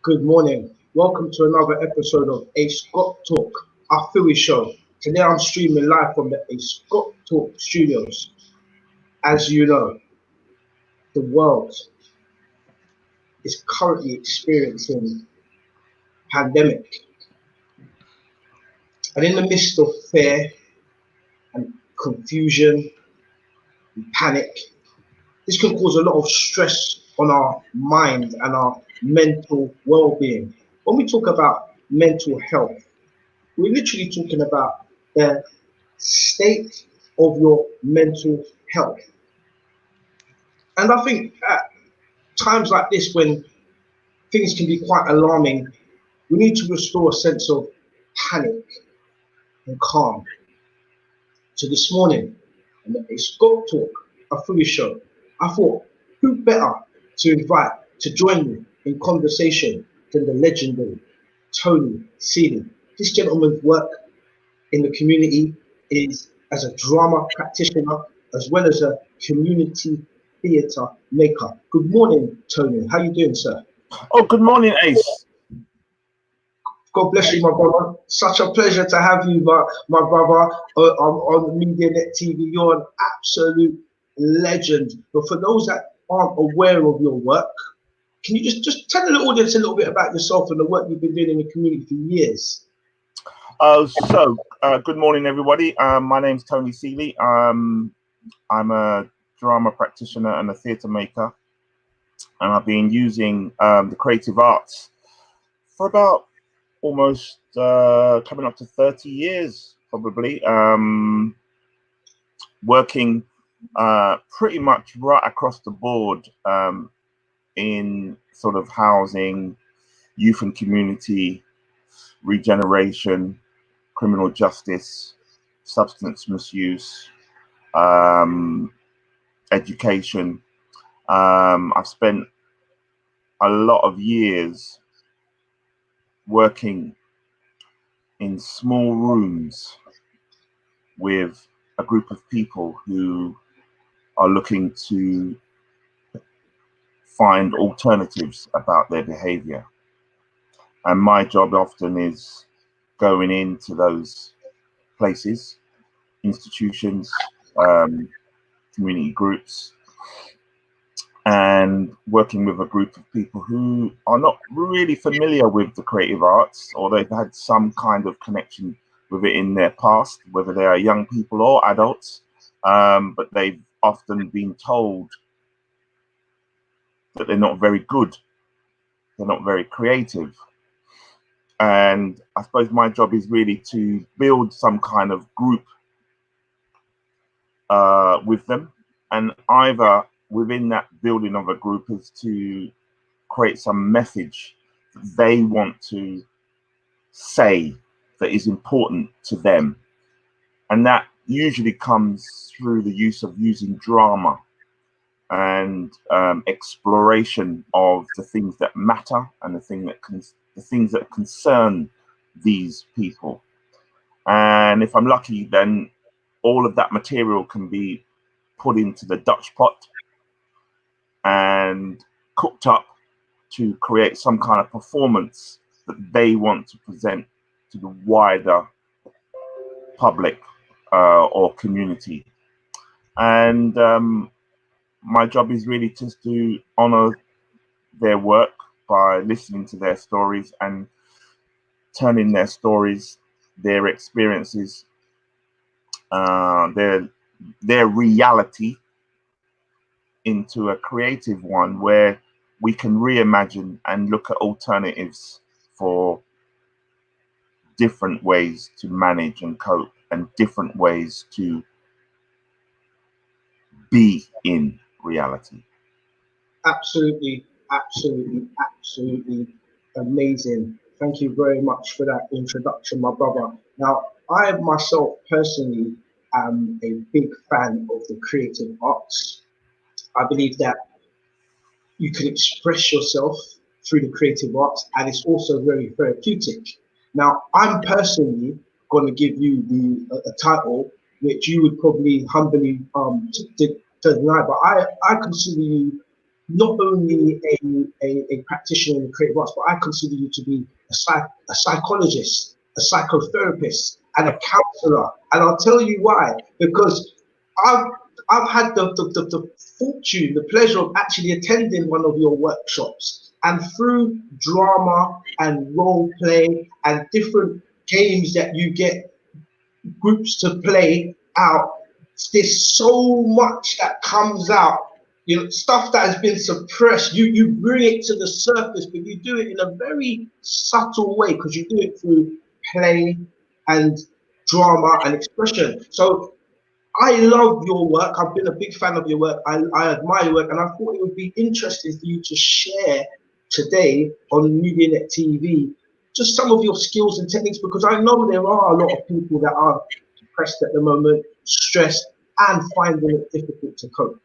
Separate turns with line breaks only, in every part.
Good morning. Welcome to another episode of A Scott Talk, our Philly show. Today I'm streaming live from the A Scott Talk studios. As you know, the world is currently experiencing pandemic, and in the midst of fear and confusion and panic, this can cause a lot of stress on our mind and our mental well-being. When we talk about mental health, we're literally talking about the state of your mental health. And I think at times like this, when things can be quite alarming, we need to restore a sense of panic and calm. So this morning, on the Scott Talk, a fully show, I thought, who better to invite to join me in conversation than the legendary Tony Seeley. This gentleman's work in the community is as a drama practitioner as well as a community theatre maker. Good morning, Tony. How you doing, sir?
Oh, good morning, Ace.
God bless you, my brother. Such a pleasure to have you, my brother, on Media Net TV. You're an absolute legend. But for those that aren't aware of your work, can you just tell the audience a little bit about yourself and the work you've been doing in the community for years?
Good morning, everybody. My name's Tony Seeley. I'm a drama practitioner and a theatre maker, and I've been using the creative arts for about almost coming up to 30 years, probably, working pretty much right across the board in sort of housing, youth and community, regeneration, criminal justice, substance misuse, education. I've spent a lot of years working in small rooms with a group of people who are looking to find alternatives about their behavior. And my job often is going into those places, institutions, community groups, and working with a group of people who are not really familiar with the creative arts, or they've had some kind of connection with it in their past, whether they are young people or adults, but they've often been told that they're not very good, they're not very creative. And I suppose my job is really to build some kind of group with them, and either within that building of a group is to create some message that they want to say that is important to them. And that usually comes through the use of using drama and exploration of the things that matter and the things that concern these people. And if I'm lucky, then all of that material can be put into the Dutch pot and cooked up to create some kind of performance that they want to present to the wider public or community. And my job is really just to honor their work by listening to their stories and turning their stories, their experiences, their reality into a creative one where we can reimagine and look at alternatives for different ways to manage and cope and different ways to be in reality.
Absolutely, absolutely amazing. Thank you very much for that introduction, my brother. Now, I myself personally am a big fan of the creative arts. I believe that you can express yourself through the creative arts, and it's also very therapeutic. Now, I'm personally going to give you a title which you would probably humbly to deny, but I consider you not only a practitioner in the creative arts, but I consider you to be a psychologist, a psychotherapist, and a counselor. And I'll tell you why. Because I've I've had the fortune, the pleasure of actually attending one of your workshops. And through drama and role play and different games that you get groups to play out, there's so much that comes out. You know, stuff that has been suppressed. You bring it to the surface, but you do it in a very subtle way because you do it through play and drama and expression. So I love your work. I've been a big fan of your work. I admire your work, and I thought it would be interesting for you to share today on MediaNet TV just some of your skills and techniques, because I know there are a lot of people that are depressed at the moment, stressed, and finding it difficult to cope.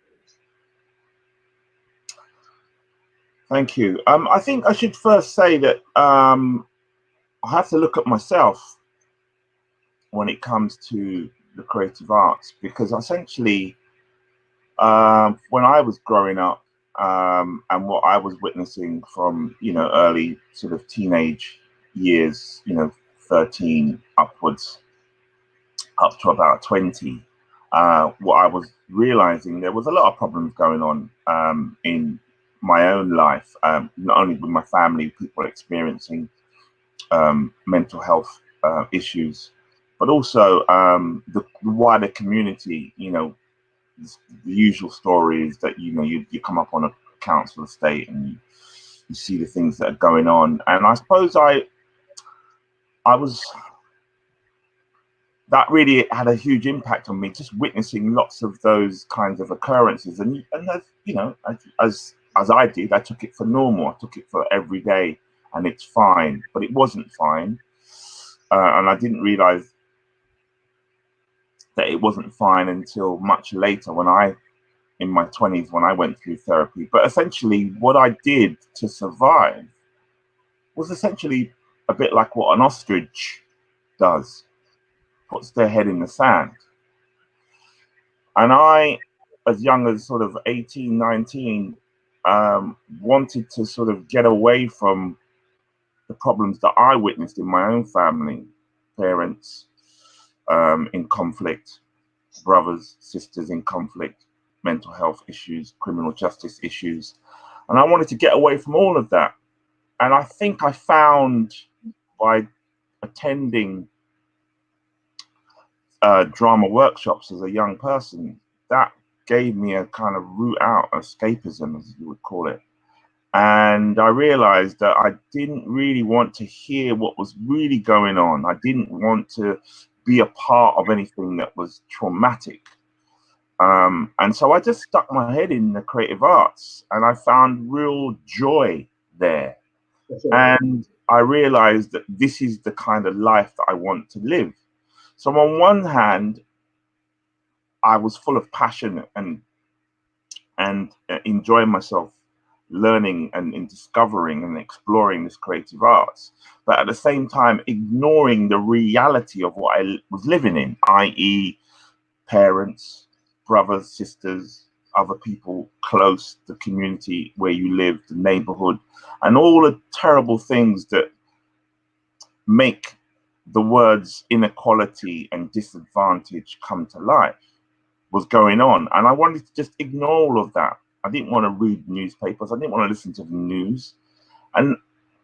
Thank you. I think I should first say that I have to look at myself when it comes to the creative arts, because essentially when I was growing up and what I was witnessing from, you know, early sort of teenage years, you know, 13 upwards up to about 20, what I was realizing, there was a lot of problems going on in my own life, not only with my family, people experiencing mental health issues, but also the wider community. You know, the usual stories that, you know, you come up on a council estate and you see the things that are going on. And I suppose I was, that really had a huge impact on me, just witnessing lots of those kinds of occurrences. And as you know, as I did, I took it for normal. I took it for every day, and it's fine. But it wasn't fine, and I didn't realize that it wasn't fine until much later, when in my 20s, when I went through therapy. But essentially, what I did to survive was essentially a bit like what an ostrich does, puts their head in the sand. And I, as young as sort of 18, 19, wanted to sort of get away from the problems that I witnessed in my own family, parents in conflict, brothers, sisters in conflict, mental health issues, criminal justice issues. And I wanted to get away from all of that. And I think I found, by attending drama workshops as a young person, that gave me a kind of route out, escapism, as you would call it. And I realized that I didn't really want to hear what was really going on. I didn't want to be a part of anything that was traumatic. And so I just stuck my head in the creative arts, and I found real joy there. And I realized that this is the kind of life that I want to live. So on one hand, I was full of passion and enjoying myself, learning and discovering and exploring this creative arts, but at the same time ignoring the reality of what I was living in, i.e. parents, brothers, sisters, other people close, the community where you live, the neighborhood, and all the terrible things that make the words inequality and disadvantage come to life was going on. And I wanted to just ignore all of that. I didn't want to read newspapers. I didn't want to listen to the news. And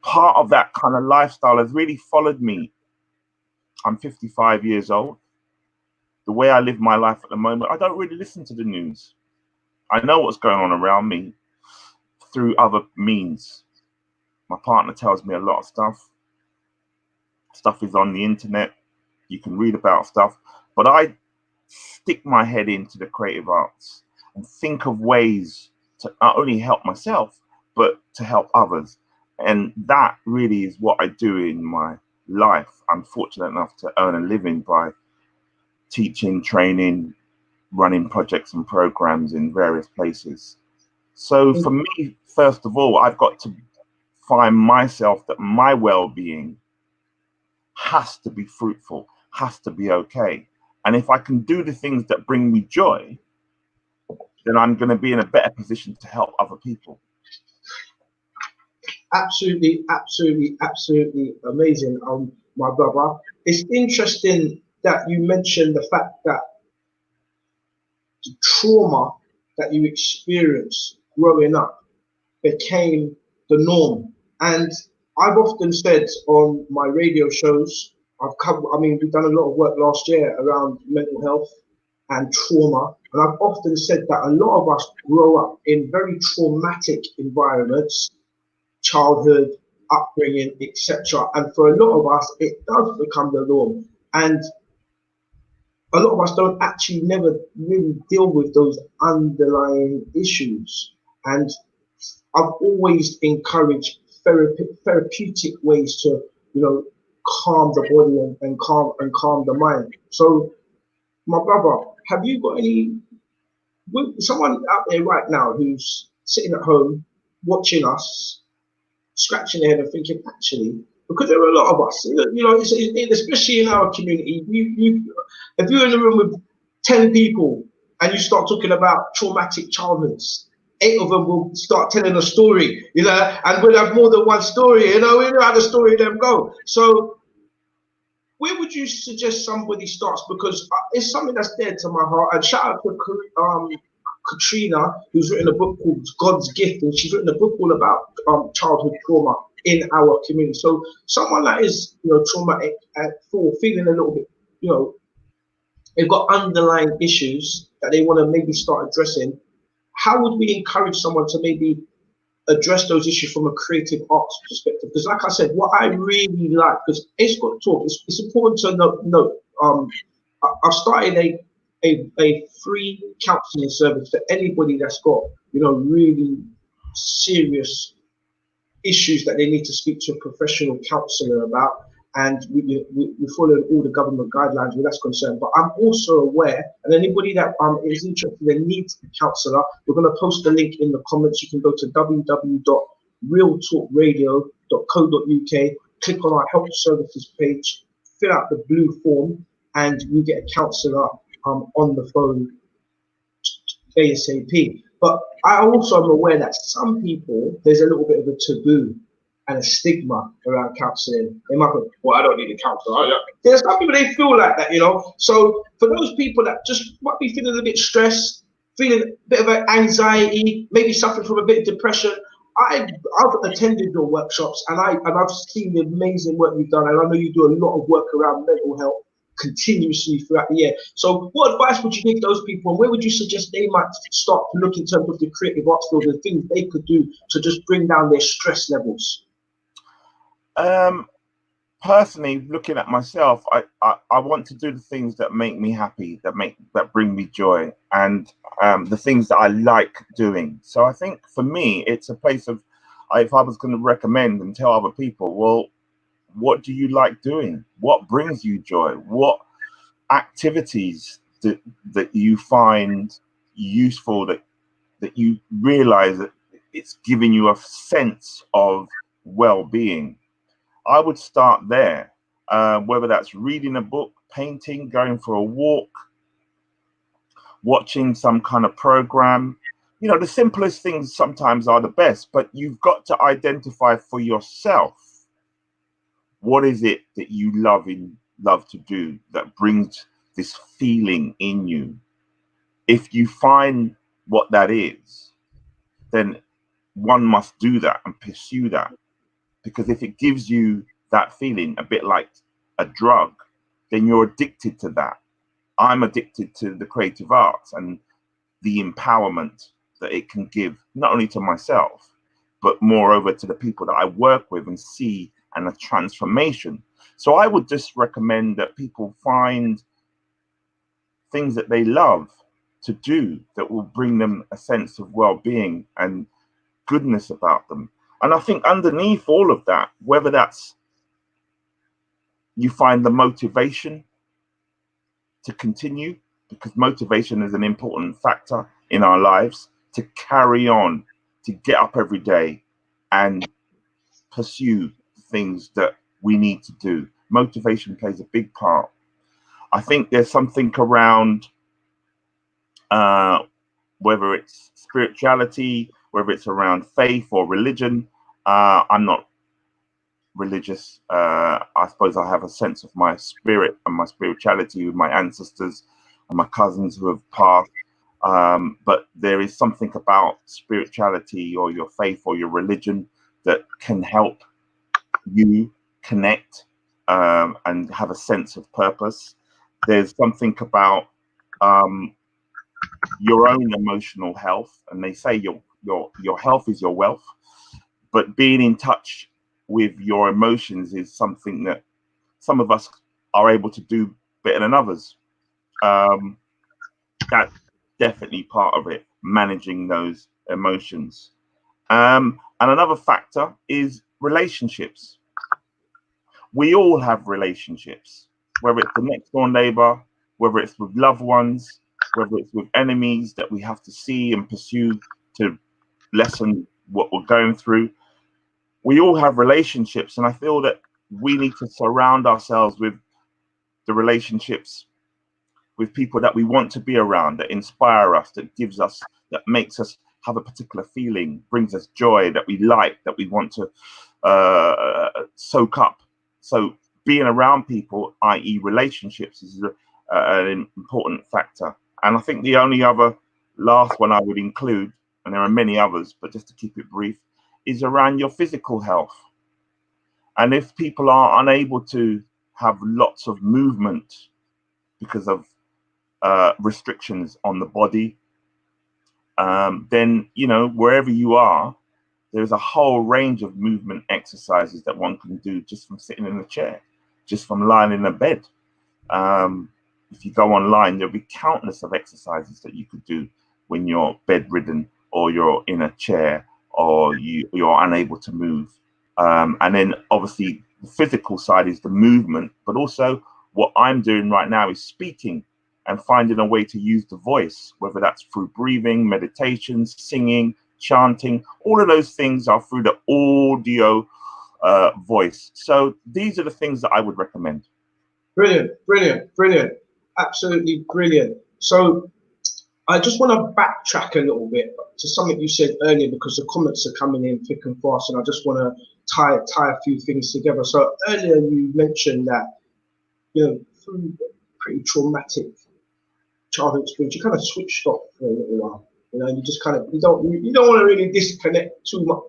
part of that kind of lifestyle has really followed me. I'm 55 years old. The way I live my life at the moment, I don't really listen to the news. I know what's going on around me through other means. My partner tells me a lot of stuff. Stuff is on the internet. You can read about stuff. But I stick my head into the creative arts and think of ways to not only help myself, but to help others. And that really is what I do in my life. I'm fortunate enough to earn a living by teaching, training, running projects and programs in various places. So for me, first of all, I've got to find myself, that my well-being has to be fruitful, has to be okay. And if I can do the things that bring me joy, then I'm going to be in a better position to help other people.
Absolutely, absolutely, absolutely amazing, my brother. It's interesting that you mentioned the fact that the trauma that you experienced growing up became the norm. And I've often said on my radio shows, I mean, we've done a lot of work last year around mental health and trauma. And I've often said that a lot of us grow up in very traumatic environments, childhood, upbringing, etc. And for a lot of us, it does become the norm. And a lot of us don't actually never really deal with those underlying issues. And I've always encouraged therapeutic ways to, calm the body and calm the mind. So, my brother, have you got any someone out there right now who's sitting at home watching us, scratching their head and thinking, actually, because there are a lot of us, especially in our community, if you're in a room with 10 people and you start talking about traumatic childhoods, 8 of them will start telling a story, and we'll have more than one story, we know how the story of them go. So where would you suggest somebody starts? Because it's something that's dear to my heart. And shout out to Katrina, who's written a book called God's Gift, and she's written a book all about childhood trauma in our community. So someone that is, traumatic for feeling a little bit, they've got underlying issues that they want to maybe start addressing. How would we encourage someone to maybe address those issues from a creative arts perspective? Because like I said, what I really like, because it's got talk, it's important to note, I've started a free counselling service for anybody that's got, really serious issues that they need to speak to a professional counsellor about. And we follow all the government guidelines where that's concerned. But I'm also aware, and anybody that is interested and needs a counsellor, we're going to post the link in the comments. You can go to www.realtalkradio.co.uk, click on our health services page, fill out the blue form, and you get a counsellor on the phone ASAP. But I also am aware that some people, there's a little bit of a taboo and a stigma around counselling. They might go, well, I don't need a counsellor. There's some people, they feel like that, So for those people that just might be feeling a bit stressed, feeling a bit of anxiety, maybe suffering from a bit of depression, I've attended your workshops and I've seen the amazing work you've done. And I know you do a lot of work around mental health continuously throughout the year. So what advice would you give those people, and where would you suggest they might start to look in terms of the creative arts field and things they could do to just bring down their stress levels?
Personally, looking at myself, I want to do the things that make me happy, that bring me joy, and the things that I like doing. So I think for me, it's a place of, if I was going to recommend and tell other people, well, what do you like doing? What brings you joy? What activities that you find useful, that you realize that it's giving you a sense of well-being? I would start there, whether that's reading a book, painting, going for a walk, watching some kind of program. The simplest things sometimes are the best, but you've got to identify for yourself, what is it that you love to do that brings this feeling in you? If you find what that is, then one must do that and pursue that. Because if it gives you that feeling, a bit like a drug, then you're addicted to that. I'm addicted to the creative arts and the empowerment that it can give, not only to myself, but moreover to the people that I work with and see, and a transformation. So I would just recommend that people find things that they love to do that will bring them a sense of well-being and goodness about them. And I think underneath all of that, whether that's you find the motivation to continue, because motivation is an important factor in our lives, to carry on, to get up every day and pursue things that we need to do. Motivation plays a big part. I think there's something around whether it's spirituality, whether it's around faith or religion. I'm not religious. I suppose I have a sense of my spirit and my spirituality with my ancestors and my cousins who have passed. But there is something about spirituality or your faith or your religion that can help you connect and have a sense of purpose. There's something about your own emotional health, and they say your health is your wealth, but being in touch with your emotions is something that some of us are able to do better than others. That's definitely part of it, managing those emotions. And another factor is relationships. We all have relationships, whether it's the next door neighbor, whether it's with loved ones, whether it's with enemies that we have to see and pursue to lessen what we're going through. We all have relationships, and I feel that we need to surround ourselves with the relationships with people that we want to be around, that inspire us, that gives us, that makes us have a particular feeling, brings us joy, that we like, that we want to soak up. So being around people, i.e. relationships, is an important factor. And I think the only other last one I would include, and there are many others, but just to keep it brief, is around your physical health. And if people are unable to have lots of movement because of restrictions on the body, then, you know, wherever you are, there's a whole range of movement exercises that one can do just from sitting in a chair, just from lying in a bed. If you go online, there'll be countless of exercises that you could do when you're bedridden or you're in a chair or you're unable to move. And then obviously the physical side is the movement, but also what I'm doing right now is speaking and finding a way to use the voice, whether that's through breathing, meditations, singing, chanting. All of those things are through the audio voice. So these are the things that I would recommend.
Brilliant, brilliant, brilliant. Absolutely brilliant. So I just want to backtrack a little bit to something you said earlier, because the comments are coming in thick and fast, and I just want to tie a few things together. So earlier you mentioned that, you know, through pretty traumatic childhood experience, you kind of switched off for a little while. You know, you just kind of you don't want to really disconnect too much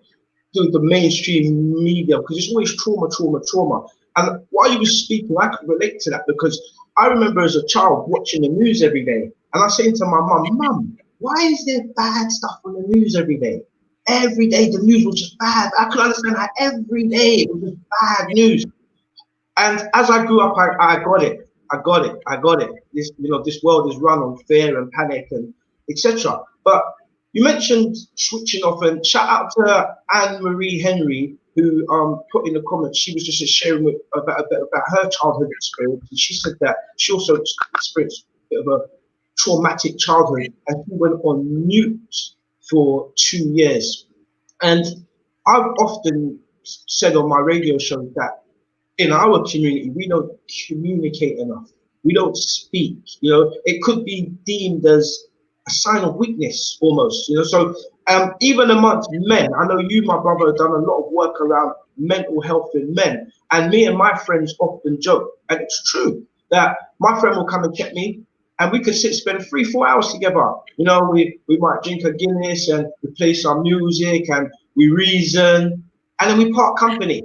to the mainstream media, because it's always trauma, trauma, trauma. And while you were speaking, I could relate to that, because I remember as a child watching the news every day, and I saying to my mum, "Mum, why is there bad stuff on the news every day? Every day the news was just bad." I could understand how every day it was just bad news. And as I grew up, I got it. I got it. I got it. This, you know, this world is run on fear and panic and etc. But you mentioned switching off, and shout out to Anne Marie Henry, who put in the comments. She was just sharing about her childhood experience, and she said that she also experienced a bit of a traumatic childhood, and she went on mute for 2 years. And I've often said on my radio show that in our community, we don't communicate enough. We don't speak. You know, it could be deemed as a sign of weakness almost. You know, so even amongst men, I know you, my brother, have done a lot of work around mental health in men, and me and my friends often joke, and it's true, that my friend will come and check me, and we could spend 3-4 hours together. You know, we might drink a Guinness and we play some music and we reason, and then we part company.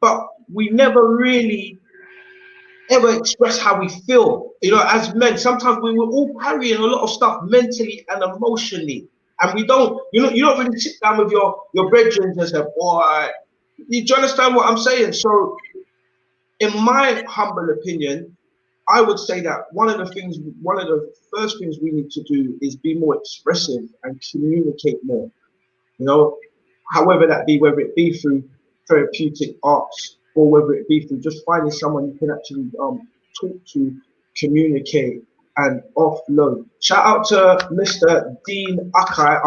But we never really ever express how we feel. You know, as men, sometimes we were all carrying a lot of stuff mentally and emotionally, and we don't. You don't really sit down with your brethren and say, "Boy," do you understand what I'm saying? So, in my humble opinion, I would say that one of the first things we need to do is be more expressive and communicate more. You know, however that be, whether it be through therapeutic arts or whether it be through just finding someone you can actually talk to, communicate, and offload. Shout out to Mr. Dean Akai.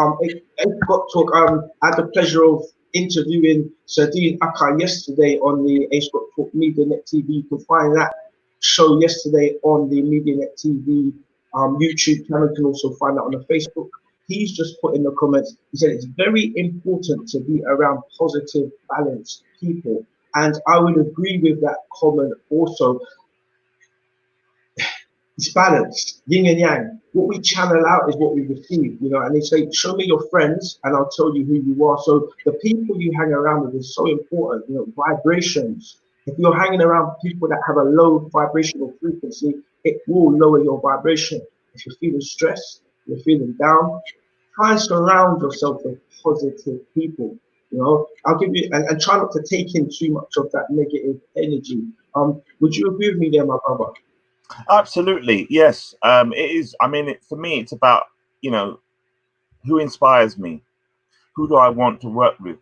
Got Talk. I had the pleasure of interviewing Sir Dean Akai yesterday on the Got Talk MediaNet TV. You can find that show yesterday on the MediaNet TV YouTube channel. You can also find that on the Facebook. he's just put in the comments, he said it's very important to be around positive, balanced people. And I would agree with that comment also. It's balanced, yin and yang. What we channel out is what we receive, you know. And they say, show me your friends, and I'll tell you who you are. So the people you hang around with is so important. You know, vibrations. If you're hanging around people that have a low vibrational frequency, it will lower your vibration. If you're feeling stressed, you're feeling down, try and surround yourself with positive people. You know, I'll give you and try not to take in too much of that negative energy. Would you agree with me there, my brother?
Absolutely, yes. It is. I mean, for me, it's about, you know, who inspires me. Who do I want to work with?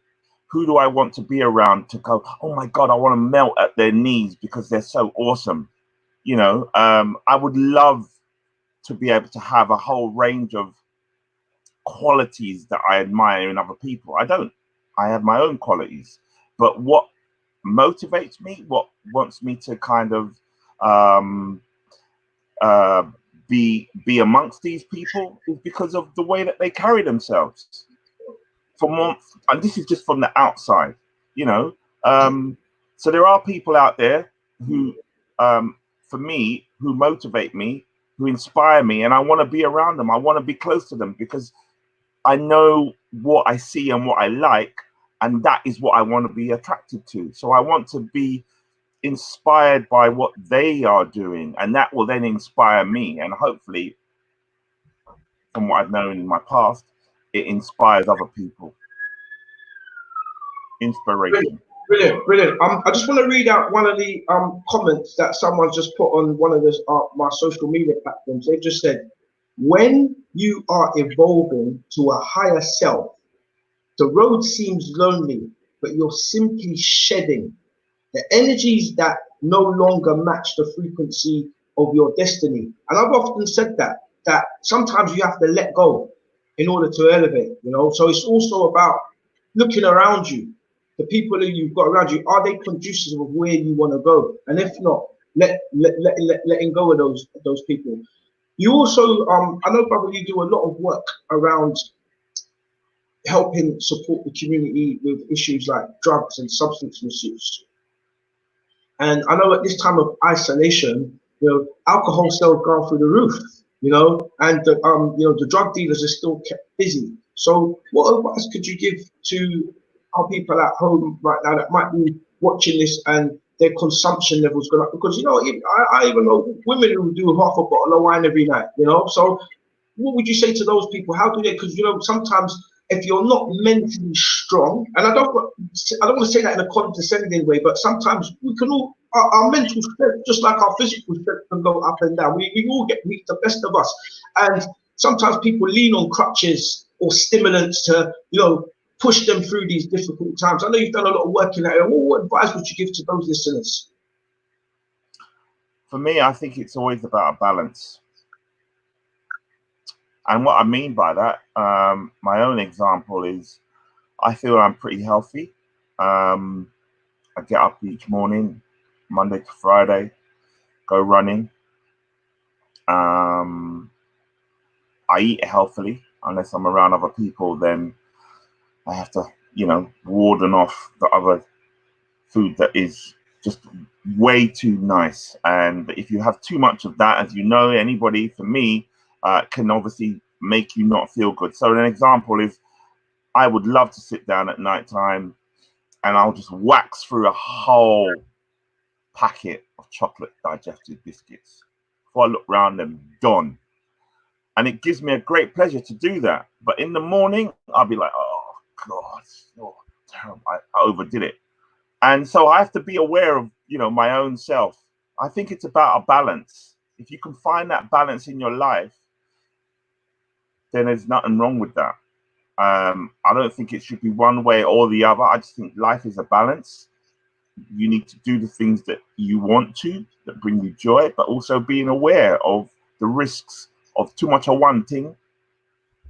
Who do I want to be around to go, oh my God, I want to melt at their knees because they're so awesome. You know, I would love to be able to have a whole range of qualities that I admire in other people. I don't. I have my own qualities. But what motivates me, what wants me to kind of um, uh, be amongst these people is because of the way that they carry themselves. From one, and this is just from the outside, you know. So there are people out there who, for me, who motivate me, who inspire me, and I want to be around them. I want to be close to them because I know what I see and what I like, and that is what I want to be attracted to. So I want to be inspired by what they are doing, and that will then inspire me. And hopefully, from what I've known in my past, it inspires other people.
Brilliant,
Inspiration.
brilliant, brilliant. I just want to read out one of the comments that someone just put on one of this my social media platforms. They've just said, when you are evolving to a higher self, the road seems lonely, but you're simply shedding the energies that no longer match the frequency of your destiny. And I've often said that sometimes you have to let go in order to elevate, you know. So it's also about looking around you. The people that you've got around you, are they conducive of where you want to go? And if not, letting go of those people. You also, I know, brother, you do a lot of work around helping support the community with issues like drugs and substance misuse. And I know at this time of isolation, you know, alcohol sales go through the roof, you know, and you know, the drug dealers are still kept busy. So what advice could you give to our people at home right now that might be watching this and their consumption levels go up? Because, you know, I even know women who do half a bottle of wine every night, you know. So what would you say to those people? How do they? Because, you know, sometimes if you're not mentally strong, and I don't want to say that in a condescending way, but sometimes we can all our mental strength, just like our physical strength, can go up and down. We all get weak, the best of us, and sometimes people lean on crutches or stimulants to, you know, push them through these difficult times. I know you've done a lot of work in that area. What advice would you give to those listeners?
For me, I think it's always about a balance. And what I mean by that, my own example is I feel I'm pretty healthy. I get up each morning, Monday to Friday, go running. I eat healthily. Unless I'm around other people, then I have to, you know, warden off the other food that is just way too nice. And if you have too much of that, as you know, anybody, for me, can obviously make you not feel good. So an example is I would love to sit down at night time and I'll just wax through a whole packet of chocolate digested biscuits. Before I look around them, gone. And it gives me a great pleasure to do that. But in the morning, I'll be like, oh God, oh, terrible. I overdid it. And so I have to be aware of, you know, my own self. I think it's about a balance. If you can find that balance in your life, then there's nothing wrong with that. I don't think it should be one way or the other. I just think life is a balance. You need to do the things that you want to, that bring you joy, but also being aware of the risks of too much of one thing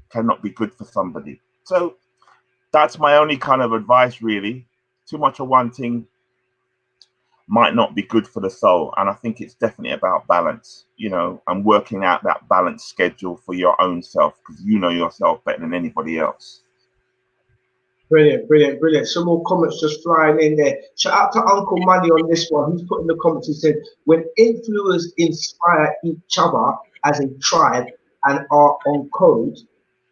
cannot be good for somebody. So that's my only kind of advice, really. Too much of one thing might not be good for the soul. And I think it's definitely about balance, you know, and working out that balanced schedule for your own self, because you know yourself better than anybody else.
Brilliant, brilliant, brilliant. Some more comments just flying in there. Shout out to Uncle Money on this one. He's put in the comments, he said, when influencers inspire each other as a tribe and are on code,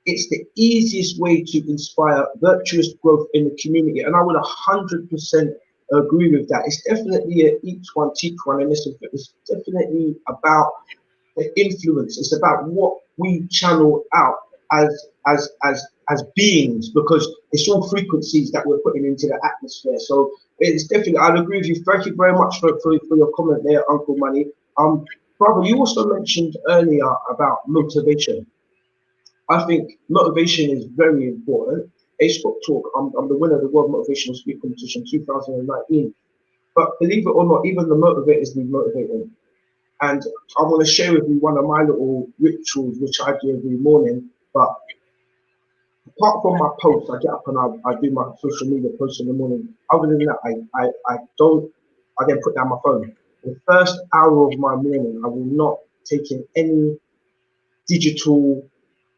it's the easiest way to inspire virtuous growth in the community. And I would 100% agree with that. It's definitely a each one teach one, and it's definitely about the influence. It's about what we channel out as beings, because it's all frequencies that we're putting into the atmosphere. So it's definitely, I'd agree with you. Thank you very much for your comment there, Uncle Money. Brother, you also mentioned earlier about motivation. I think motivation is very important. A Scott Talk, I'm the winner of the World Motivational Speaker Competition 2019. But believe it or not, even the motivators need motivating. And I want to share with you one of my little rituals, which I do every morning. But apart from my posts, I get up and I do my social media posts in the morning. Other than that, I then put down my phone. The first hour of my morning, I will not take in any digital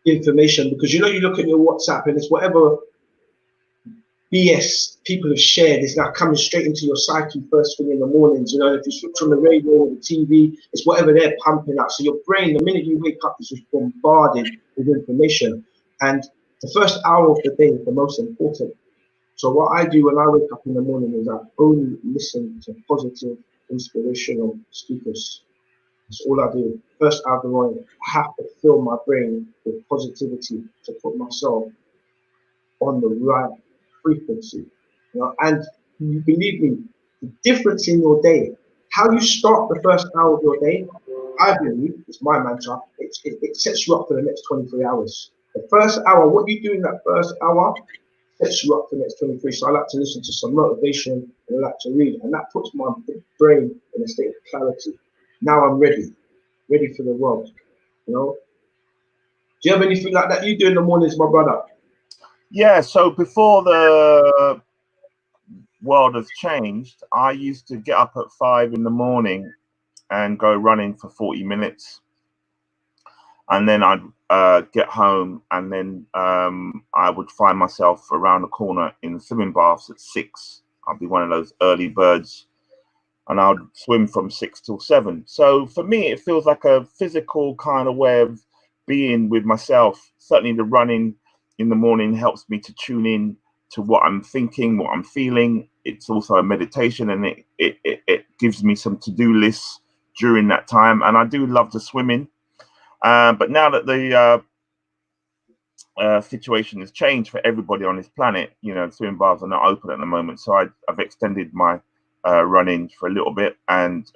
information, because you know, you look at your WhatsApp and it's whatever BS people have shared is now coming straight into your psyche first thing in the mornings. You know, if you switch on the radio or the TV, it's whatever they're pumping out. So your brain, the minute you wake up, is just bombarded with information. And the first hour of the day is the most important. So what I do when I wake up in the morning is I only listen to positive, inspirational speakers. That's all I do. First hour of the morning, I have to fill my brain with positivity to put myself on the right frequency. You know, and you believe me, the difference in your day, how you start the first hour of your day, I believe, it's my mantra, it sets you up for the next 23 hours. The first hour, what you do in that first hour sets you up for the next 23. So I like to listen to some motivation and I like to read, and that puts my brain in a state of clarity. Now I'm ready for the world. You know, do you have anything like that you do in the mornings, my brother?
Yeah, so before the world has changed, I used to get up at 5 in the morning and go running for 40 minutes. And then I'd get home, and then I would find myself around the corner in the swimming baths at 6. I'd be one of those early birds, and I would swim from 6 till 7. So for me, it feels like a physical kind of way of being with myself. Certainly the running in the morning helps me to tune in to what I'm thinking, what I'm feeling. It's also a meditation, and it gives me some to-do lists during that time. And I do love the swimming. But now that the situation has changed for everybody on this planet, you know, swimming baths are not open at the moment. So I've extended my running for a little bit and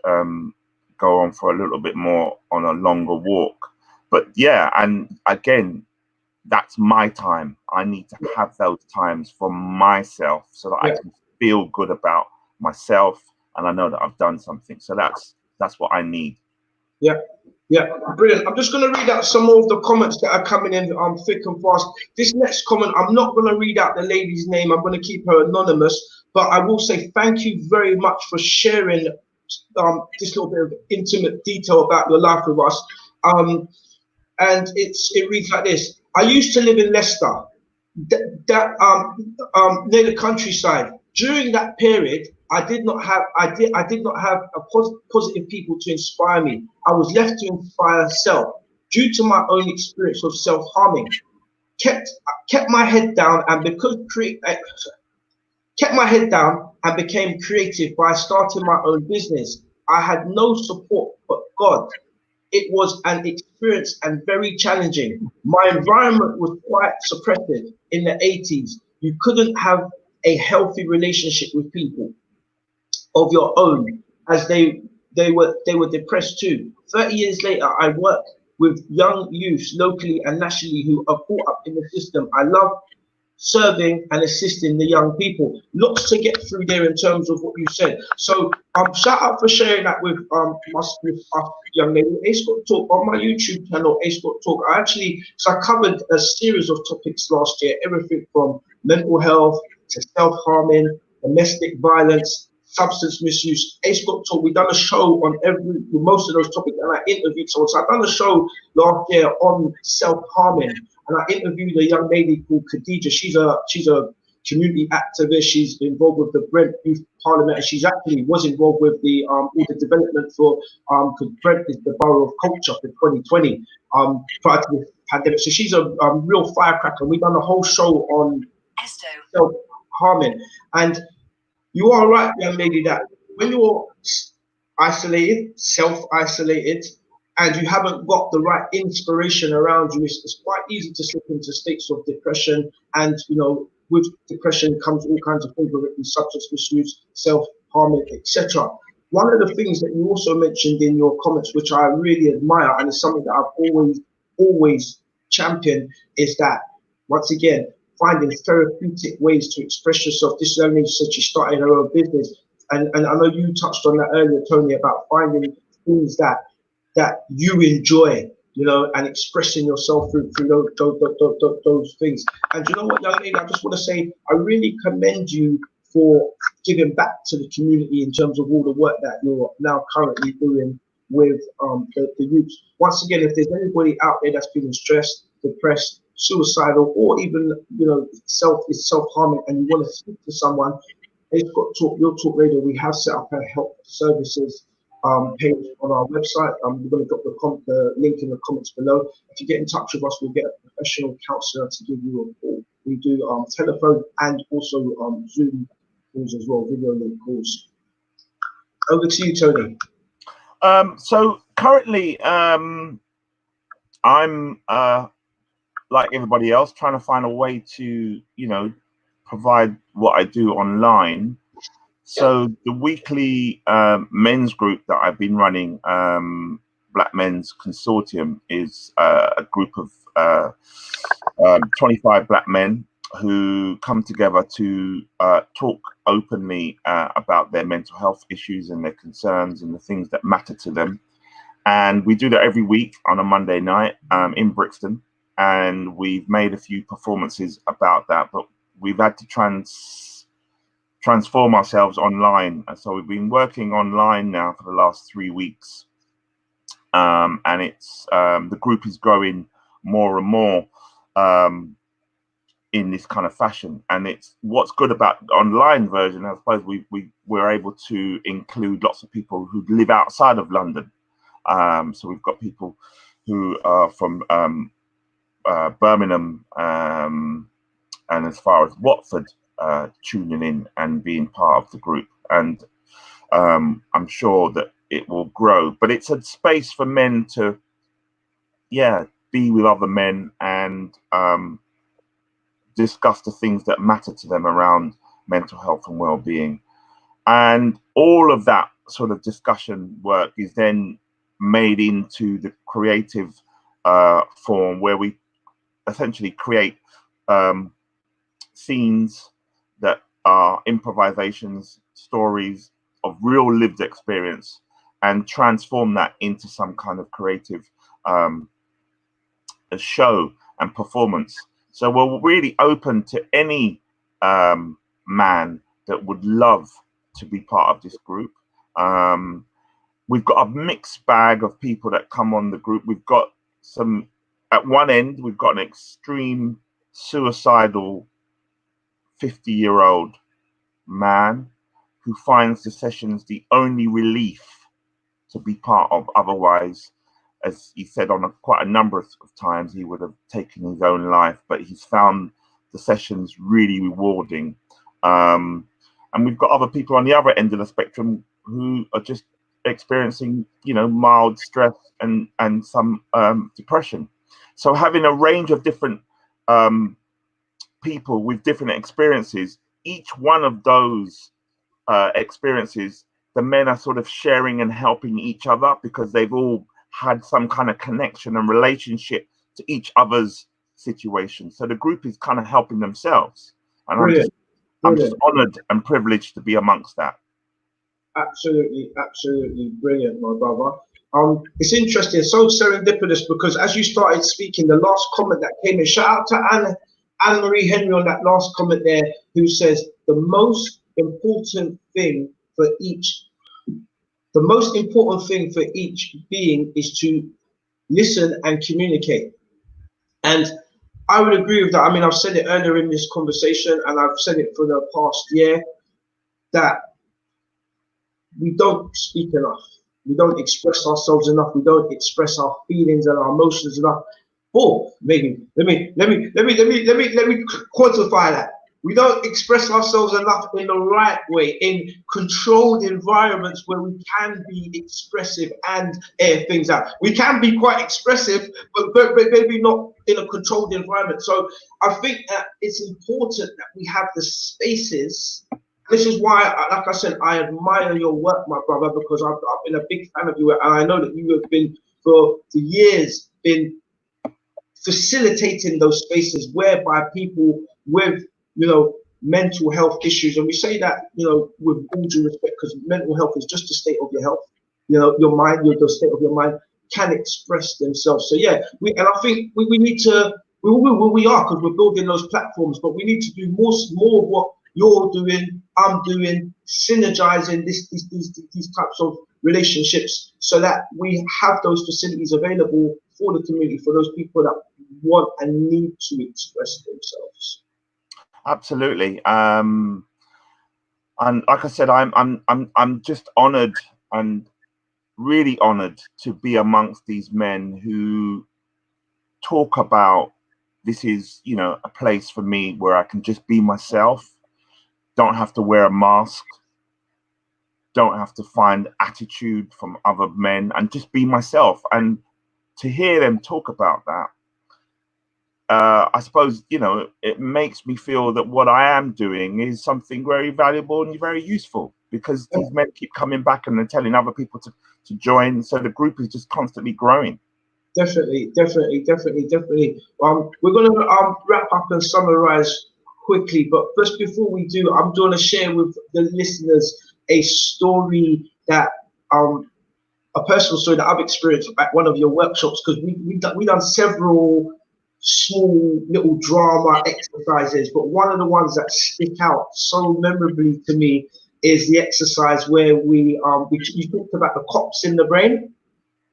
go on for a little bit more on a longer walk. But yeah, and again, that's my time. I need to have those times for myself so that I can feel good about myself, and I know that I've done something. So that's what I need.
Yeah, brilliant. I'm just going to read out some more of the comments that are coming in thick and fast. This next comment, I'm not going to read out the lady's name. I'm going to keep her anonymous, but I will say thank you very much for sharing this little bit of intimate detail about your life with us. And it reads like this. I used to live in Leicester, near the countryside. During that period, I did not have a positive people to inspire me. I was left to inspire self due to my own experience of self-harming. Kept my head down and became creative by starting my own business. I had no support but God. It was an experience and very challenging. My environment was quite suppressive in the 80s. You couldn't have a healthy relationship with people of your own, as they were depressed too. 30 years later, I work with young youths locally and nationally who are caught up in the system. I love serving and assisting the young people. Lots to get through there in terms of what you said. So shout out for sharing that with us young lady. A Scott Talk on my YouTube channel, A Scott Talk. I covered a series of topics last year, everything from mental health to self-harming, domestic violence, substance misuse, Ace Got Talk. We've done a show on most of those topics, and I interviewed someone. So I've done a show last year on self-harming, and I interviewed a young lady called Khadija. She's a community activist. She's involved with the Brent Youth Parliament, and she's actually was involved with the all the development for because Brent is the borough of culture for 2020 prior to the pandemic. So she's a real firecracker. We've done a whole show on self-harming, and you are right, young lady, that when you're isolated, self-isolated, and you haven't got the right inspiration around you, it's quite easy to slip into states of depression. And with depression comes all kinds of things, whether it be substance misuse, self-harming, etc. One of the things that you also mentioned in your comments, which I really admire, and it's something that I've always championed, is that, once again, finding therapeutic ways to express yourself. This young lady said she started her own business, and I know you touched on that earlier, Tony, about finding things that you enjoy, and expressing yourself through those things. And you know what, young lady, I just want to say I really commend you for giving back to the community in terms of all the work that you're now currently doing with the youth. Once again, if there's anybody out there that's feeling stressed, depressed, suicidal, or even self-harming, and you want to speak to someone, it's got Your Talk Radio. We have set up a help services page on our website. We're going to drop the link in the comments below. If you get in touch with us, we'll get a professional counsellor to give you a call. We do telephone and also Zoom calls as well, video link calls. Over to you, Tony.
So currently, I'm like everybody else, trying to find a way to, provide what I do online. So the weekly men's group that I've been running, Black Men's Consortium, is a group of 25 black men who come together to talk openly about their mental health issues and their concerns and the things that matter to them. And we do that every week on a Monday night in Brixton. And we've made a few performances about that, but we've had to transform ourselves online. And so we've been working online now for the last 3 weeks. And it's the group is growing more and more in this kind of fashion. And it's what's good about the online version, I suppose we're able to include lots of people who live outside of London. So we've got people who are from Birmingham and as far as Watford tuning in and being part of the group. And I'm sure that it will grow. But it's a space for men to, be with other men and discuss the things that matter to them around mental health and well-being. And all of that sort of discussion work is then made into the creative form, where we essentially create scenes that are improvisations, stories of real lived experience, and transform that into some kind of creative a show and performance. So we're really open to any man that would love to be part of this group. We've got a mixed bag of people that come on the group. We've got some, at one end, we've got an extreme suicidal 50-year-old man who finds the sessions the only relief to be part of. Otherwise, as he said on quite a number of times, he would have taken his own life, but he's found the sessions really rewarding. And we've got other people on the other end of the spectrum who are just experiencing, mild stress and some depression. So having a range of different people with different experiences, each one of those experiences, the men are sort of sharing and helping each other because they've all had some kind of connection and relationship to each other's situation. So the group is kind of helping themselves. And I'm just honored and privileged to be amongst that.
Absolutely brilliant, my brother. It's interesting, so serendipitous, because as you started speaking, the last comment that came in, shout out to Anne-Marie Henry on that last comment there, who says the most important thing for each, the most important thing for each being is to listen and communicate. And I would agree with that. I mean, I've said it earlier in this conversation, and I've said it for the past year, that we don't speak enough. We don't express ourselves enough. We don't express our feelings and our emotions enough. Oh, maybe let me quantify that. We don't express ourselves enough in the right way, in controlled environments where we can be expressive and air things out. We can be quite expressive, but maybe not in a controlled environment. So I think that it's important that we have the spaces. This is why, like I said, I admire your work, my brother, because I've been a big fan of you, and I know that you have been for years been facilitating those spaces whereby people with, mental health issues, and we say that, with all due respect, because mental health is just a state of your health, your mind, the state of your mind can express themselves. So yeah, and I think we need to, we are, because we're building those platforms, but we need to do more of what you're doing, I'm doing, synergizing these types of relationships, so that we have those facilities available for the community, for those people that want and need to express themselves.
Absolutely. And like I said, I'm just honored, and really honored to be amongst these men who talk about, this is, a place for me where I can just be myself, don't have to wear a mask, don't have to find attitude from other men, and just be myself. And to hear them talk about that, I suppose, it makes me feel that what I am doing is something very valuable and very useful, because these men keep coming back and they're telling other people to join. So the group is just constantly growing.
Definitely. We're going to wrap up and summarize quickly, but just before we do, I'm going to share with the listeners a story that, a personal story that I've experienced at one of your workshops, because we done several small little drama exercises, but one of the ones that stick out so memorably to me is the exercise where you talked about the cops in the brain,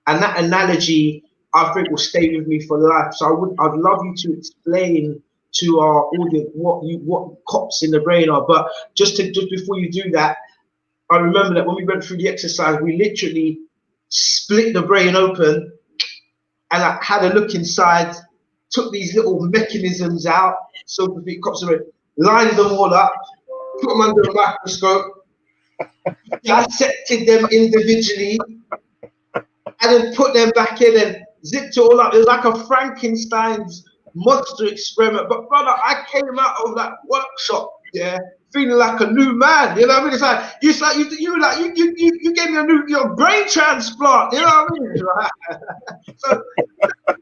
and that analogy I think will stay with me for life. So I'd love you to explain to our audience what cops in the brain are. But just before you do that, I remember that when we went through the exercise, we literally split the brain open, and I had a look inside, took these little mechanisms out, so to speak, cops in the brain, lined them all up, put them under a microscope, dissected them individually, and then put them back in and zipped it all up. It was like a Frankenstein's monster experiment. But brother, I came out of that workshop, feeling like a new man. You know what I mean? It's like you gave me your brain transplant. You know what I mean? Right? So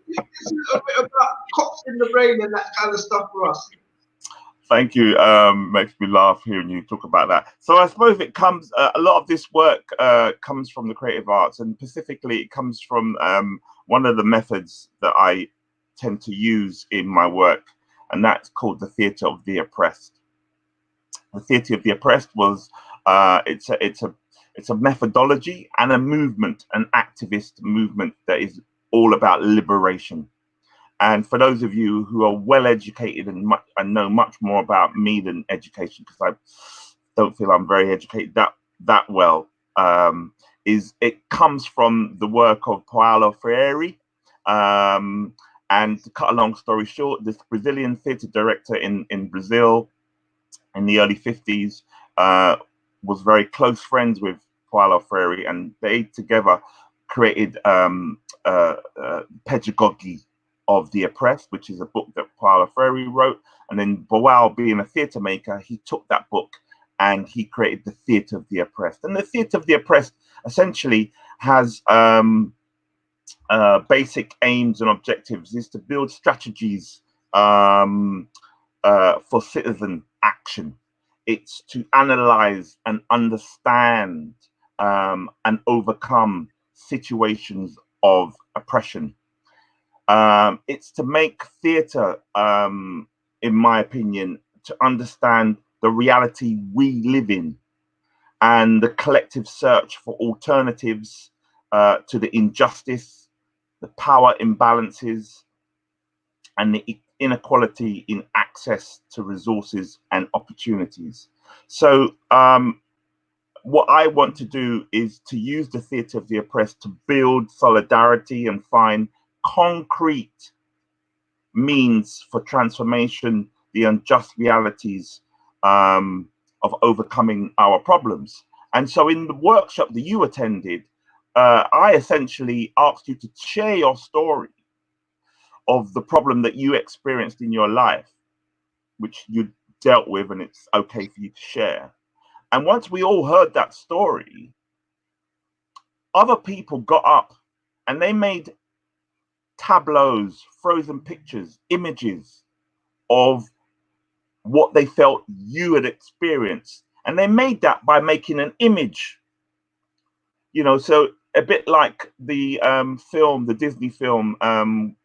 this is a bit about cops in the brain and that kind of stuff for us.
Thank you. Makes me laugh hearing you talk about that. So I suppose it comes, a lot of this work comes from the creative arts, and specifically it comes from one of the methods that I tend to use in my work, and that's called the theatre of the oppressed. The theatre of the oppressed was it's a methodology and a movement, an activist movement that is all about liberation. And for those of you who are well educated and know much more about me than education, because I don't feel I'm very educated that well, it comes from the work of Paulo Freire. And to cut a long story short, this Brazilian theatre director in Brazil in the early 50s was very close friends with Paulo Freire, and they together created Pedagogy of the Oppressed, which is a book that Paulo Freire wrote. And then Boal, being a theatre maker, he took that book and he created the Theatre of the Oppressed. And the Theatre of the Oppressed essentially has basic aims and objectives, is to build strategies for citizen action. It's to analyze and understand and overcome situations of oppression. It's to make theatre, in my opinion, to understand the reality we live in, and the collective search for alternatives to the injustice, the power imbalances, and the inequality in access to resources and opportunities. So what I want to do is to use the theatre of the oppressed to build solidarity and find concrete means for transformation, the unjust realities of overcoming our problems. And so in the workshop that you attended, I essentially asked you to share your story of the problem that you experienced in your life, which you dealt with, and it's okay for you to share. And once we all heard that story, other people got up and they made tableaus, frozen pictures, images of what they felt you had experienced. And they made that by making an image, you know, so a bit like the film, the Disney film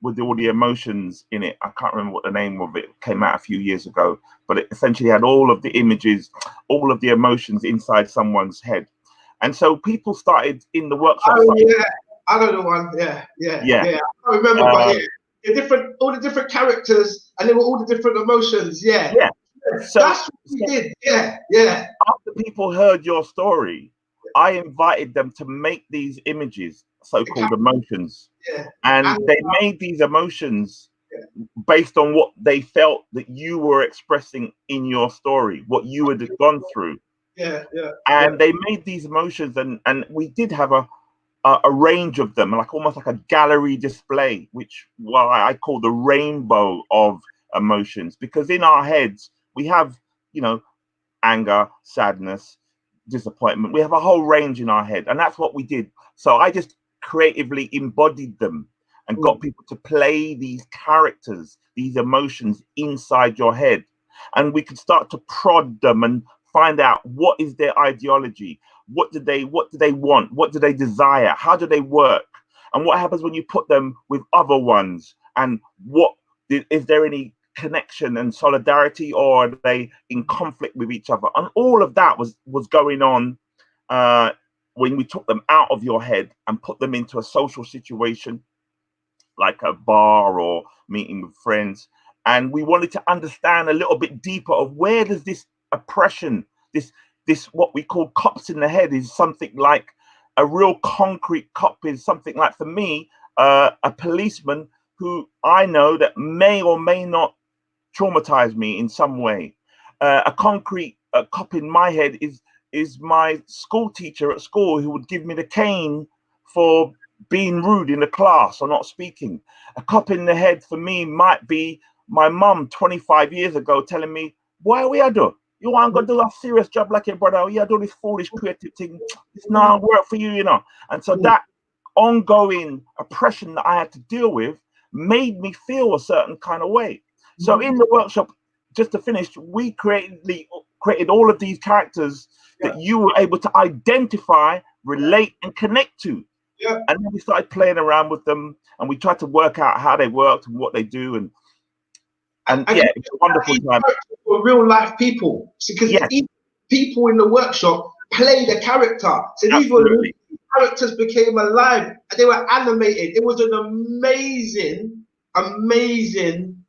with all the emotions in it. I can't remember what the name of it came out a few years ago, but it essentially had all of the images, all of the emotions inside someone's head. And so people started in the workshop.
Oh, yeah, I know the one. Yeah. I can't remember, but yeah, all the different characters, and they were all the different emotions. Yeah.
So
that's what we did. Yeah.
After people heard your story, I invited them to make these images, so-called emotions, and they made these emotions based on what they felt that you were expressing in your story, what you had gone through. And they made these emotions, and we did have a range of them, like almost like a gallery display, which I call the rainbow of emotions, because in our heads we have, you know, anger, sadness, disappointment. We have a whole range in our head, and that's what we did. So I just creatively embodied them and got people to play these characters, these emotions inside your head, and we could start to prod them and find out what is their ideology, what do they want, what do they desire, how do they work, and what happens when you put them with other ones, and what is there any connection and solidarity, or are they in conflict with each other? And all of that was going on when we took them out of your head and put them into a social situation like a bar or meeting with friends. And we wanted to understand a little bit deeper of where does this oppression, this what we call cops in the head, is something like a real concrete cop, is something like, for me, a policeman who I know that may or may not traumatize me in some way. A concrete cop in my head is my school teacher at school, who would give me the cane for being rude in the class or not speaking. A cop in the head for me might be my mum 25 years ago telling me, why we are do? You want to go do a serious job like your brother? You do this foolish creative thing. It's not work for you, you know. And so that ongoing oppression that I had to deal with made me feel a certain kind of way. So in the workshop, just to finish, we created all of these characters that you were able to identify, relate, and connect to. And then we started playing around with them, and we tried to work out how they worked and what they do. And yeah, it's a wonderful time.
For real life people, because people in the workshop played a character. So these were characters became alive. They were animated. It was an amazing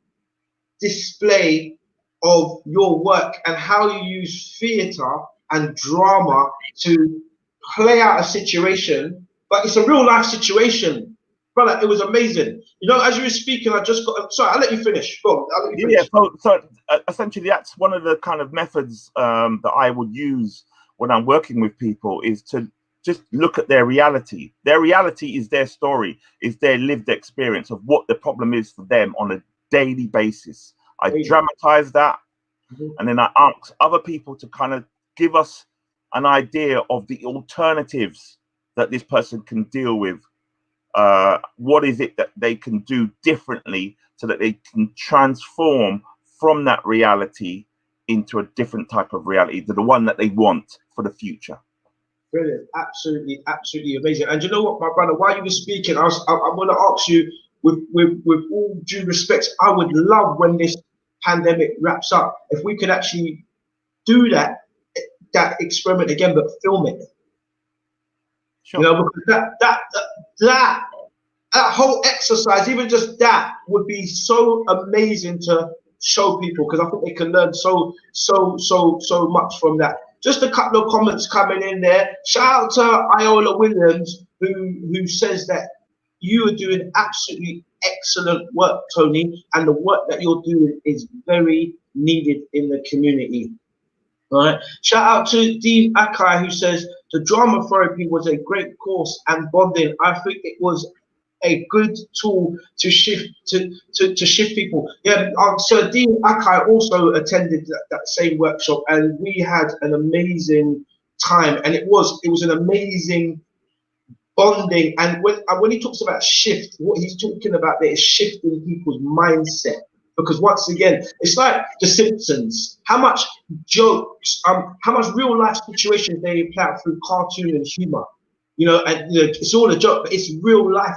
display of your work and how you use theatre and drama to play out a situation. But it's a real life situation. Brother, it was amazing. You know, as you were speaking, I just got. Sorry, I'll let you finish. Go on, I'll let you finish.
So essentially, that's one of the kind of methods that I would use when I'm working with people, is to just look at their reality. Their reality is their story, is their lived experience of what the problem is for them on a daily basis. I dramatize that, and then I ask other people to kind of give us an idea of the alternatives that this person can deal with. What is it that they can do differently so that they can transform from that reality into a different type of reality, to the one that they want for the future.
Brilliant, absolutely amazing. And you know what, my brother, while you were speaking, I want to ask you, with all due respect, I would love, when this pandemic wraps up, if we could actually do that, that experiment again, but film it.
Sure.
You know, because that whole exercise, even just that, would be so amazing to show people, because I think they can learn so much from that. Just a couple of comments coming in there. Shout out to Iola Williams, who says that you are doing absolutely excellent work, Tony, and the work that you're doing is very needed in the community. All right. Shout out to Dean Akai, who says the drama therapy was a great course and bonding. I think it was a good tool to shift to shift people. Yeah. So Dean Akai also attended that same workshop, and we had an amazing time. And it was an amazing bonding. And when he talks about shift, what he's talking about there is shifting people's mindset. Because once again, it's like The Simpsons. How much jokes, how much real life situations they play out through cartoon and humor. You know, and you know, it's all a joke, but it's real life.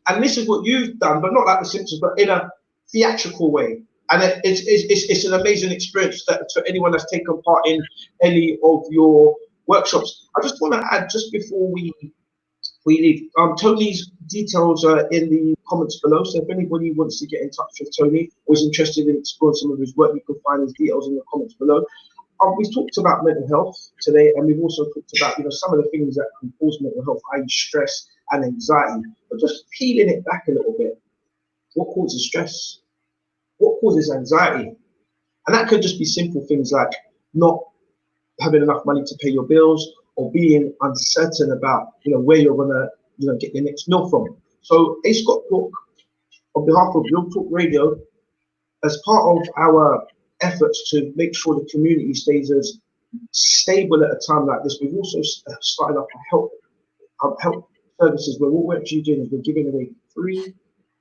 And this is what you've done, but not like The Simpsons, but in a theatrical way. And it's an amazing experience for anyone that's taken part in any of your workshops. I just want to add, just before we leave, Tony's details are in the comments below, so if anybody wants to get in touch with Tony or is interested in exploring some of his work, you can find his details in the comments below. We've talked about mental health today, and we've also talked about, you know, some of the things that can cause mental health, i.e. stress and anxiety, but just peeling it back a little bit. What causes stress? What causes anxiety? And that could just be simple things like not having enough money to pay your bills, or being uncertain about, you know, where you're gonna, you know, get your next meal from. So A. Scott Cook, on behalf of Real Talk Radio, as part of our efforts to make sure the community stays as stable at a time like this, we've also started up help services where what we're actually doing is we're giving away free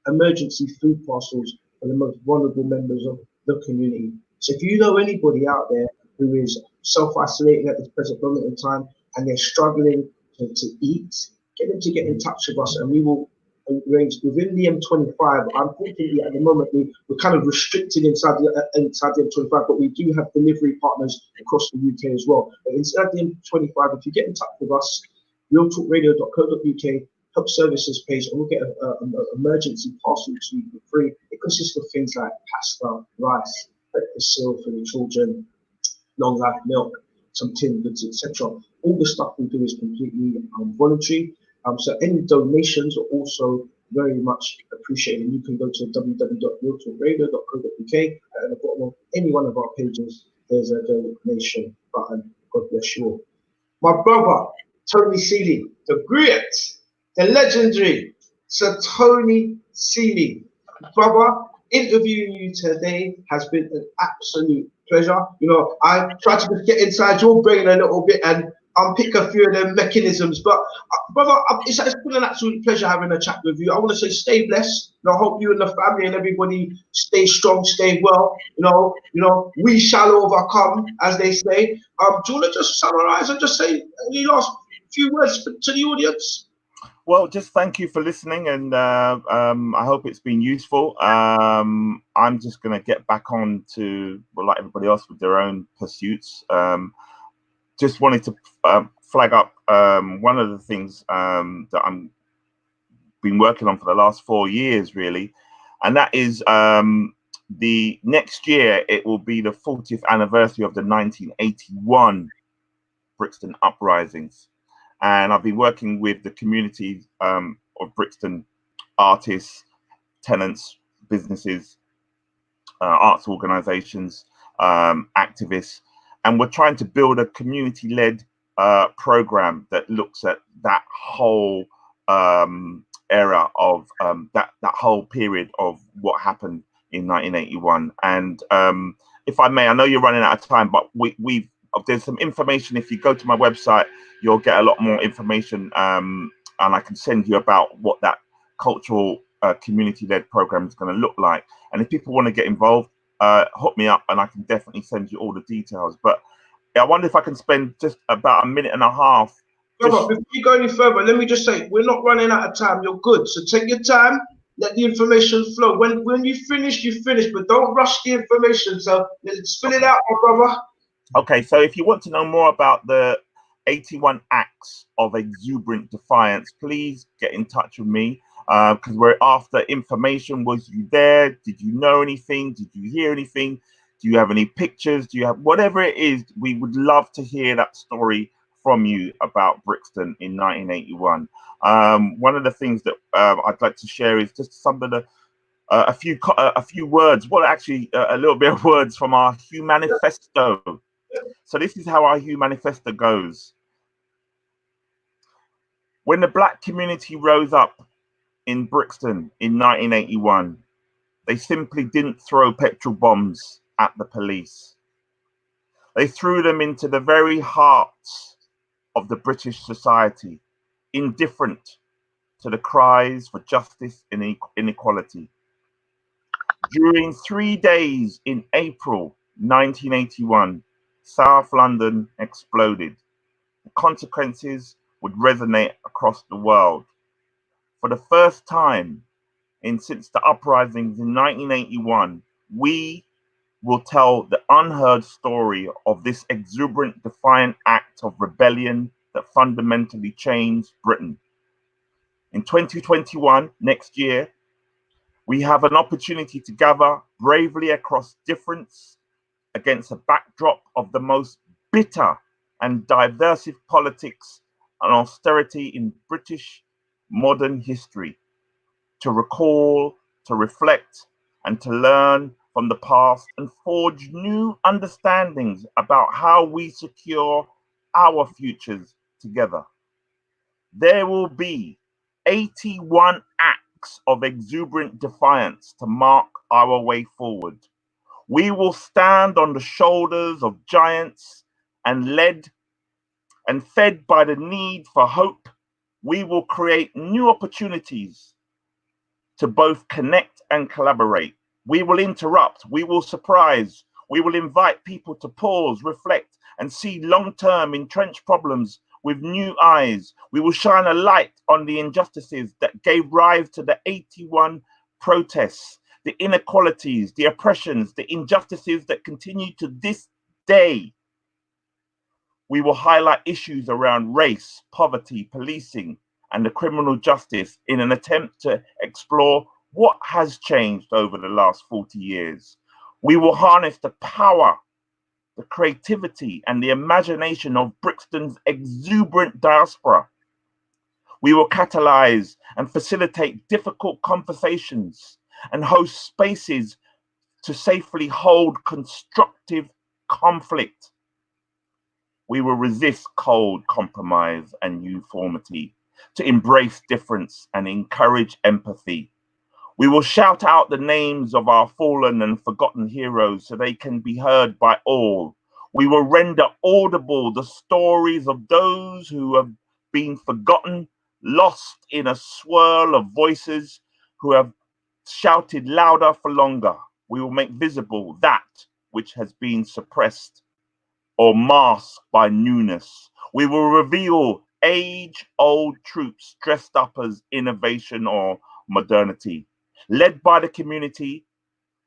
emergency food parcels for the most vulnerable members of the community. So if you know anybody out there who is self-isolating at this present moment in time and they're struggling to eat, get them to get in touch with us, and we will arrange within the M25. Unfortunately, at the moment, we're kind of restricted inside the M25, but we do have delivery partners across the UK as well. But inside the M25, if you get in touch with us, realtalkradio.co.uk, help services page, and we'll get an emergency parcel to you for free. It consists of things like pasta, rice, breakfast cereal for the children, long life milk, some tinned goods, etc. All the stuff we do is completely voluntary. So any donations are also very much appreciated. You can go to www.realtalkradio.co.uk, and at the bottom of any one of our pages, there's a donation button. God bless you all. My brother, Tony Seeley, the great, the legendary Sir Tony Seeley. Brother, interviewing you today has been an absolute pleasure. You know, I tried to just get inside your brain a little bit and unpick a few of them mechanisms, but brother, it's been an absolute pleasure having a chat with you. I want to say stay blessed, and I hope you and the family and everybody stay strong, stay well. You know, we shall overcome, as they say. Do you want to just summarize and just say any last few words to the audience?
Well, just thank you for listening, and I hope it's been useful. I'm just going to get back on to, well, like everybody else, with their own pursuits. Just wanted to flag up one of the things that I'm been working on for the last 4 years, really, and that is the next year it will be the 40th anniversary of the 1981 Brixton uprisings. And I've been working with the community of Brixton, artists, tenants, businesses, arts organisations, activists, and we're trying to build a community-led program that looks at that whole era of that whole period of what happened in 1981. And if I may, I know you're running out of time, but there's some information. If you go to my website, you'll get a lot more information, and I can send you about what that cultural community-led program is going to look like. And if people want to get involved, hook me up and I can definitely send you all the details. But I wonder if I can spend just about a minute and a half.
Before you go any further, let me just say, we're not running out of time. You're good. So take your time, let the information flow. When you finish, but don't rush the information. So spill it out, my brother.
Okay, so if you want to know more about the 81 acts of exuberant defiance, please get in touch with me, because we're after information. Was you there? Did you know anything? Did you hear anything? Do you have any pictures? Do you have whatever it is? We would love to hear that story from you about Brixton in 1981. One of the things that I'd like to share is just some of the a few words. Well, actually, a little bit of words from our Humanifesto. So this is how our Humanifesto goes. When the black community rose up in Brixton in 1981, they simply didn't throw petrol bombs at the police. They threw them into the very hearts of the British society, indifferent to the cries for justice and inequality. During 3 days in April 1981, South London exploded. The consequences would resonate across the world. For the first time since the uprisings in 1981, we will tell the unheard story of this exuberant, defiant act of rebellion that fundamentally changed Britain. In 2021, next year, we have an opportunity to gather bravely across difference against a backdrop of the most bitter and divisive politics and austerity in British modern history, to recall, to reflect, and to learn from the past and forge new understandings about how we secure our futures together. There will be 81 acts of exuberant defiance to mark our way forward. We will stand on the shoulders of giants and led and fed by the need for hope. We will create new opportunities to both connect and collaborate. We will interrupt, we will surprise, we will invite people to pause, reflect, and see long-term entrenched problems with new eyes. We will shine a light on the injustices that gave rise to the 81 protests, the inequalities, the oppressions, the injustices that continue to this day. We will highlight issues around race, poverty, policing, and the criminal justice in an attempt to explore what has changed over the last 40 years. We will harness the power, the creativity, and the imagination of Brixton's exuberant diaspora. We will catalyze and facilitate difficult conversations and host spaces to safely hold constructive conflict. We will resist cold compromise and uniformity, to embrace difference and encourage empathy. We will shout out the names of our fallen and forgotten heroes so they can be heard by all. We will render audible the stories of those who have been forgotten, lost in a swirl of voices who have shouted louder for longer. We will make visible that which has been suppressed or masked by newness. We will reveal age-old truths dressed up as innovation or modernity. Led by the community,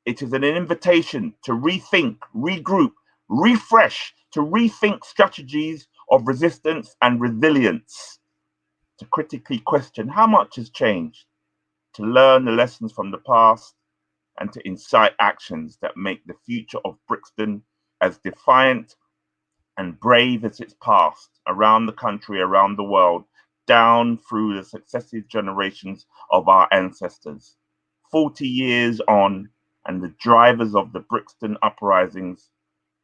it is an invitation to rethink, regroup, refresh, to rethink strategies of resistance and resilience, to critically question how much has changed, to learn the lessons from the past, and to incite actions that make the future of Brixton as defiant and brave as its past, around the country, around the world, down through the successive generations of our ancestors. 40 years on, and the drivers of the Brixton uprisings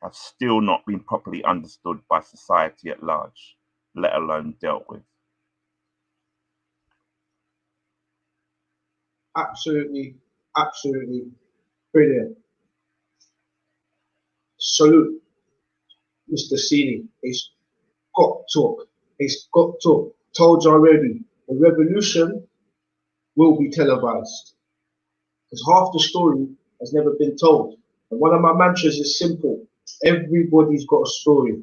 have still not been properly understood by society at large, let alone dealt with.
Absolutely, absolutely brilliant. Salute, Mr. Seeley. It's got talk. It's got talk. Told you already, the revolution will be televised. Because half the story has never been told. And one of my mantras is simple. Everybody's got a story.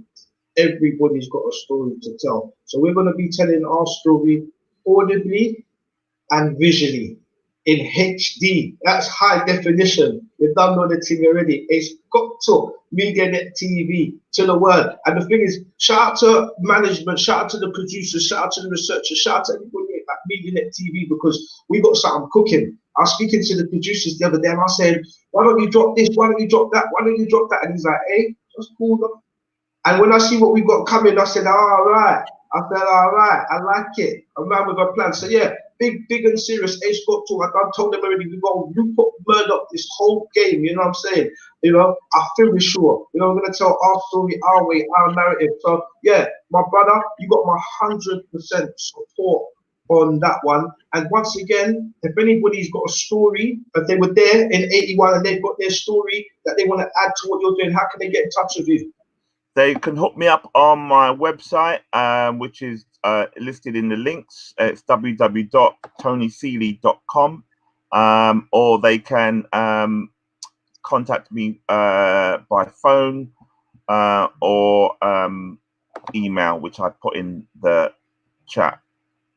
Everybody's got a story to tell. So we're going to be telling our story audibly and visually. in HD. That's high definition. You done know the thing already. It's got to MediaNet TV to the world. And the thing is, shout out to management, shout out to the producers, shout out to the researchers, shout out to everybody at MediaNet TV, because we got something cooking. I was speaking to the producers the other day and I said, why don't you drop this? Why don't you drop that? Why don't you drop that? And he's like, hey, just cool. And when I see what we've got coming, I said, all right. I said, all right, I like it. A man with a plan. So yeah, big and serious A Scott talk. I told them already, we're going to Rupert Murdoch this whole game, you know what I'm saying? You know, I feel sure. You know, we're going to tell our story, our way, our narrative. So yeah, my brother, you got my 100% support on that one. And once again, if anybody's got a story, if they were there in 81 and they've got their story that they want to add to what you're doing, how can they get in touch with you?
They can hook me up on my website, which is listed in the links. It's www.tonyseeley.com, or they can contact me by phone or email, which I put in the chat.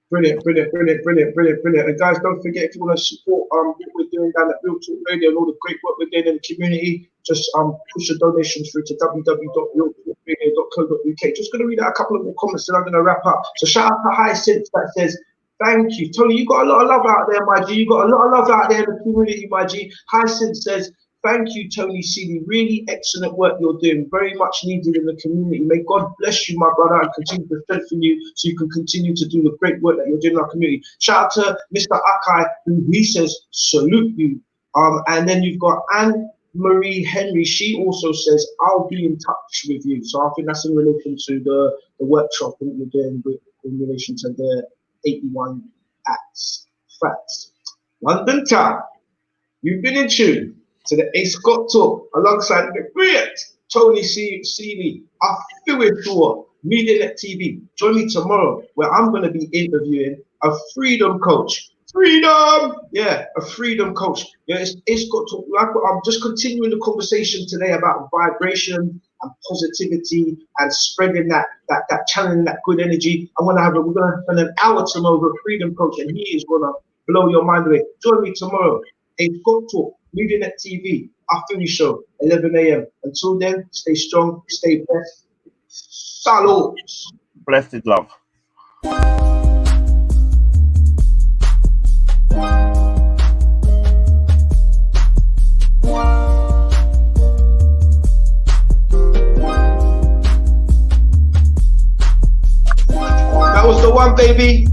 Brilliant. And guys, don't forget, if you want to support what we're doing down at Real Talk Radio and all the great work we're doing in the community, just push your donations through to www.realtalkradio.co.uk. Just going to read out a couple of more comments and I'm going to wrap up. So shout out to Hyacinth that says, thank you. Tony, you got a lot of love out there, my G. You got a lot of love out there in the community, my G. Hyacinth says, thank you, Tony Seeley. Really excellent work you're doing. Very much needed in the community. May God bless you, my brother, and continue to strengthen you so you can continue to do the great work that you're doing in our community. Shout out to Mr. Akai, who he says, salute you. And then you've got Anne-Marie Henry. She also says, I'll be in touch with you. So I think that's in relation to the workshop that you're doing in relation to the 81 acts. Facts. London Town, you've been in tune to the A Scott Talk alongside the great Tony Seeley. I feel it for MediaNet TV. Join me tomorrow where I'm going to be interviewing a freedom coach. Freedom! Yeah, a freedom coach. Yeah, it's A Scott Talk. I'm just continuing the conversation today about vibration and positivity and spreading that channeling that good energy. We're going to spend an hour tomorrow with a freedom coach, and he is going to blow your mind away. Join me tomorrow. A Scott Talk, MediaNet TV, Afternoon Show, 11 a.m. Until then, stay strong, stay blessed. Salute.
Blessed love.
That was the one, baby.